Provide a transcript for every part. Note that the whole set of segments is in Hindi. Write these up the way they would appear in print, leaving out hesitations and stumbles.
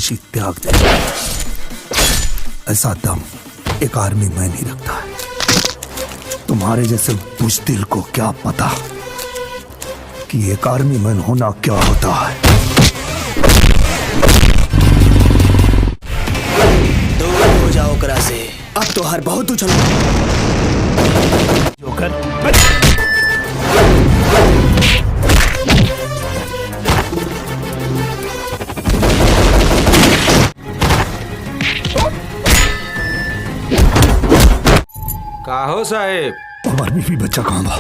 खुशी त्याग दे। ऐसा दम एक आर्मी मैन ही रखता है। तुम्हारे जैसे बुज़दिल को क्या पता कि एक आर्मी मैन होना क्या होता है। दूर हो जाओ करा से, अब तो हर बहुत उछल जोकर का हो साहेब? हमारी बीवी बच्चा कहाँ बा?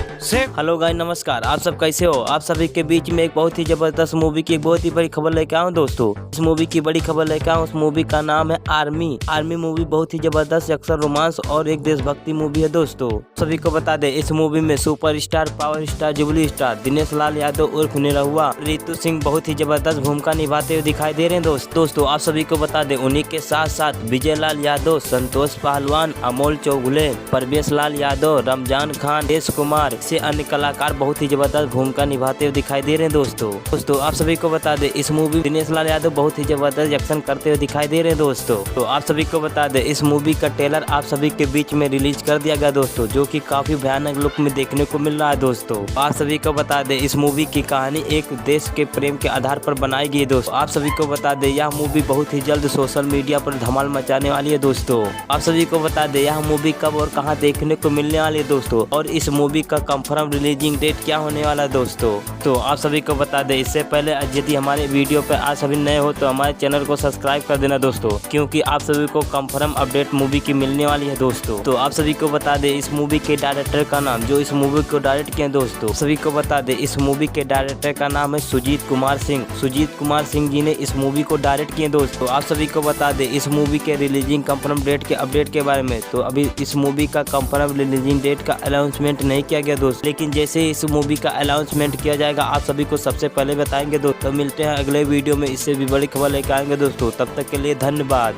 हेलो गाइस, नमस्कार। आप सब कैसे हो? आप सभी के बीच में एक बहुत ही जबरदस्त मूवी की एक बहुत ही बड़ी खबर लेके आऊँ दोस्तों। इस मूवी की बड़ी खबर लेके आऊँ। उस मूवी का नाम है आर्मी। आर्मी मूवी बहुत ही जबरदस्त एक्शन, रोमांस और एक देशभक्ति मूवी है दोस्तों। सभी को बता दे, इस मूवी में super star, power star, jubilee star Dinesh Lal Yadav उर्फ निरहुआ, रितु सिंह बहुत ही जबरदस्त भूमिका निभाते हुए दिखाई दे रहे हैं दोस्तों। आप सभी को बता दे, उन्हीं के साथ साथ विजय लाल यादव, संतोष पहलवान, अमोल चौगुले, परवेश लाल यादव, रमजान खान, देश कुमार से अन्य कलाकार बहुत ही जबरदस्त भूमिका निभाते हुए दिखाई दे रहे हैं दोस्तों। आप सभी को बता दे, इस मूवी दिनेश लाल यादव बहुत ही जबरदस्त एक्शन करते हुए दिखाई दे रहे हैं दोस्तों। तो आप सभी को बता दे, इस मूवी का ट्रेलर आप सभी के बीच में रिलीज कर दिया गया दोस्तों, जो कि काफी भयानक लुक में देखने को मिल रहा है दोस्तों। आप सभी को बता दे, इस मूवी की कहानी एक देश के प्रेम के आधार पर बनाई गई है दोस्तों। आप सभी को बता दे, यह मूवी बहुत ही जल्द सोशल मीडिया पर धमाल मचाने वाली है दोस्तों। आप सभी को बता दे, यह मूवी कब और कहां देखने को मिलने वाली है दोस्तों, और इस मूवी का कंफर्म रिलीजिंग डेट क्या होने वाला है दोस्तों। तो आप सभी को बता दे, इससे पहले यदि हमारे वीडियो पर आज सभी नए हो तो हमारे चैनल को सब्सक्राइब कर देना दोस्तों, क्योंकि आप सभी को कंफर्म अपडेट मूवी की मिलने वाली है दोस्तों। तो आप सभी को बता दे, इस मूवी के डायरेक्टर का नाम, जो इस मूवी को डायरेक्ट किए दोस्तों, सभी को बता दे, इस मूवी के डायरेक्टर का नाम है सुजीत कुमार सिंह। सुजीत कुमार सिंह जी ने इस मूवी को डायरेक्ट किए दोस्तों। आप सभी को बता दे, इस मूवी के रिलीजिंग कंफर्म डेट के अपडेट के बारे में, तो अभी इस मूवी का कंफर्म रिलीजिंग डेट का अनाउंसमेंट नहीं किया गया दोस्तों, लेकिन जैसे इस मूवी का अनाउंसमेंट किया जाएगा आप सभी को सबसे पहले बताएंगे दोस्तों। मिलते हैं अगले वीडियो में, इससे भी बड़ी खबर लेकर आएंगे दोस्तों। तब तक के लिए धन्यवाद।